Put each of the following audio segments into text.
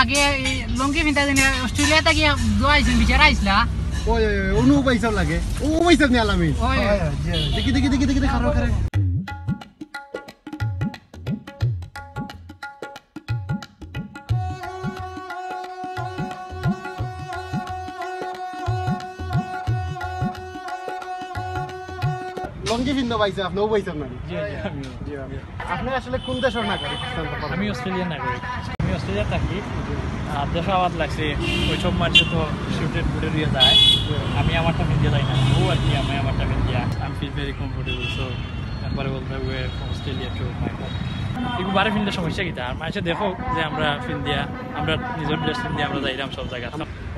লাগে লঙ্গি পিন্তা দিনে অস্ট্রেলিয়াতে গিয়ে দোয়াইছেন বিচার আইসলা ওই অনু পয়সা লাগে ও পয়সা নিয়ে আলামি ওই দেখি দেখি দেখি দেখি খারাপ করে লঙ্গি ভিন্ন পাইছে আপনি ও পাইছেন না আপনি আসলে কোন দেশের নাগরিক আমি অস্ট্রেলিয়ান নাগরিক আমি অস্ট্রেলিয়া থাকি দেশে আওয়াজ লাগছে ওইসব মানুষে তো শুটের বুটে দিয়ে যায় আমি আমারটা মিডিয়া যাই না ও আর কি আমি আমারটা মিডিয়া আমি ফিল ভেরি কমফোর্টেবল সো তারপরে বলতে হবে অস্ট্রেলিয়া টু মাই হোম এগুলো বারে ফিল্ডের সমস্যা কিতা আর মানুষে দেখো যে আমরা ফিল দিয়া আমরা নিজের ড্রেস ফিল দিয়ে আমরা যাইলাম সব জায়গায়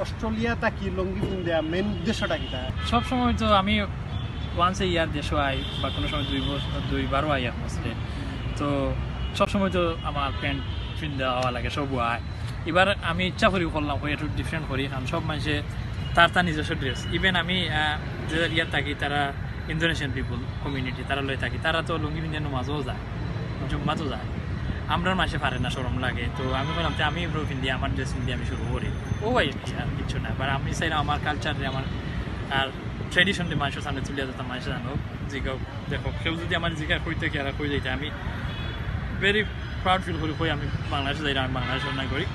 অস্ট্রেলিয়া থাকি লঙ্গি ভিন দেয়া মেন উদ্দেশ্যটা কিতা সব সময় তো আমি ওয়ান্স এ ইয়ার দেশও আই বা কোনো সময় দুইবারও আই আসলে তো সবসময় তো আমার প্যান্ট ফিল দেওয়া লাগে সবও আয় এবার আমি ইচ্ছা করি করলাম একটু ডিফারেন্ট করি কারণ সব মানুষে তার নিজস্ব ড্রেস ইভেন আমি যে ইয়ার থাকি তারা ইন্দোনেশিয়ান পিপুল কমিউনিটি তারা লয়ে থাকি তারা তো লুঙ্গি পিন্ধে নামাজও যায় জুম্মাতেও যায় আমরা মাসে পারে না সরম লাগে তো আমি বললাম যে আমি এগুলো পিন্ধি আমার ড্রেস পিন্ধি আমি শুরু করি ও ভাই আর কিছু না এবার আমি চাইলাম আমার কালচারে আমার আর ট্রেডিশনটি মানুষের সামনে তুলে যেতাম মানুষ জানো জিগাও দেখো কেউ যদি আমার জিগা কইতে কি আর কই যাইতে আমি ভেরি প্রাউড ফিল করি কই আমি বাংলাদেশে যাই আমি বাংলাদেশের নাগরিক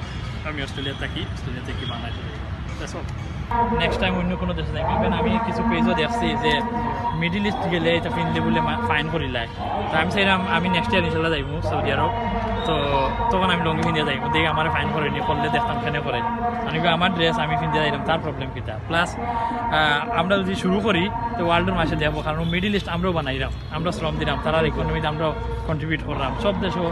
আমি অস্ট্রেলিয়া থাকি বাংলাদেশে যাই নেক্সট টাইম অন্য কোনো দেশে যাইবে ইভেন আমি কিছু পেজও দেখছি যে মিডিল ইস্ট গেলে এটা ফিনলে বলে ফাইন করি লাই তো আমি চাইলাম আমি নেক্সট ইয়ার ইনশাল্লাহ যাইব সৌদি আরব তো তখন আমি লঙ্গি পিন্ধিয়ে যাইব দেখে আমার ফাইন করেনি করলে দেখতাম কেন করে আমি আমার ড্রেস আমি পিন্ধিয়ে যাইলাম তার প্রবলেম কিতা প্লাস আমরা যদি শুরু করি তো ওয়ার্ল্ডের মাসে দেবো কারণ মিডিল ইস্ট আমরাও বানাইলাম আমরা শ্রম দিলাম তারার ইকোনমিতে আমরাও কন্ট্রিবিউট করলাম সব দেশেও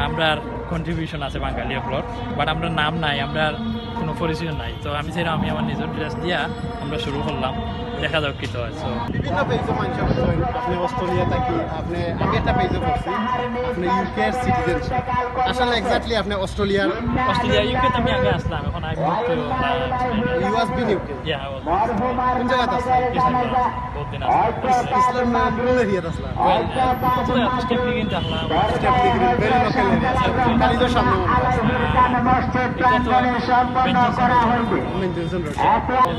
আমরা কন্ট্রিবিউশন আছে বাঙালি আপনার বাট আমরা নাম নাই আমরা কোনো পরিচয় নাই তো আমি চাইলাম আমি আমার নিজের ড্রেস দিয়া আমরা শুরু করলাম দেখা যাক কি তো হয় সো বিভিন্ন পেজে মানুষ আপনি অস্ট্রেলিয়া থাকি আপনি আমি একটা পেজে পড়ছি আপনি ইউকে এর সিটিজেনশিপ আসলে এক্স্যাক্টলি আপনি অস্ট্রেলিয়া ইউকে তে আমি আগে আসলাম এখন I move to you has been UK yeah I was কোন জায়গাতে আসলেন বহুত দিন আসলাম ইসলাম কোন এরিয়াতে আসলেন স্টেপ লিগিন আসলাম step degree very local area কালিজোর সামনে এটা তো মেনটেন্সন রোড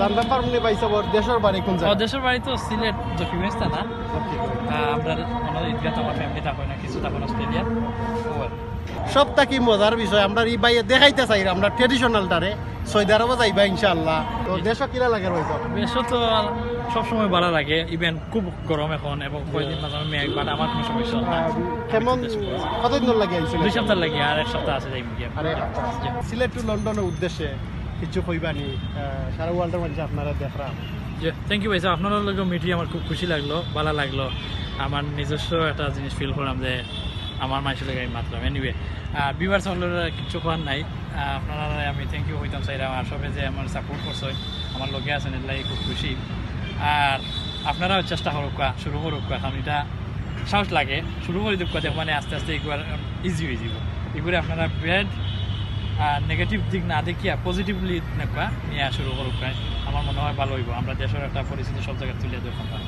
জানতে পারবেন পাইছে দেশের বাড়ি কোন জায়গা দেশের বাড়ি তো সিলেট জকিগঞ্জ না আমরা আমাদের ঈদগাহ আমার ফ্যামিলি থাকো না কিছু থাকো অস্ট্রেলিয়া সবটা কি মজার বিষয় আমরা এই বাইরে দেখাইতে চাই আমরা ট্রেডিশনালটারে সৌদি আরবে যাইবা ইনশাআল্লাহ তো দেশও কিরা লাগে রইতো দেশও তো সবসময় ভালো লাগে ইভেন খুব গরম এখন এবং কয়েকদিন মাঝে মেঘ বাট আমার কোনো সমস্যা না কেমন কতদিন লাগে আইছিল 2 সপ্তাহ লাগে আর 1 সপ্তাহ আছে যাই গিয়ে সিলেট টু লন্ডনের উদ্দেশ্যে কিছু কইবানি সারা ওয়ার্ল্ডের মধ্যে আপনারা দেখলাম থ্যাংক ইউ ভাই স্যার আপনার লোক মিটি আমার খুব খুশি লাগলো ভালো লাগলো আমার নিজস্ব একটা জিনিস ফিল করলাম যে আমার মাইসের লেগে মাত্রাম এনিওয়ে ভিউয়ার্স হলের কিছু কোয়ার নাই আপনারা আমি থ্যাংক ইউ হইতাম চাইলাম আর সবে যে আমার সাপোর্ট করছে আমার লগে আছেন এগুলাই খুব খুশি আর আপনারাও চেষ্টা করুক শুরু করুক কারণ এটা সাহস লাগে শুরু করে দেখ মানে আস্তে আস্তে একবার ইজি হয়ে যাব এগুলো আপনারা ব্যাড নেগেটিভ দিক না দেখিয়া পজিটিভলি নেবা নিয়ে শুরু করুক আমার মনে হয় ভালো হইব আমরা দেশের একটা পরিস্থিতি সব জায়গায় তুলে ধরতাম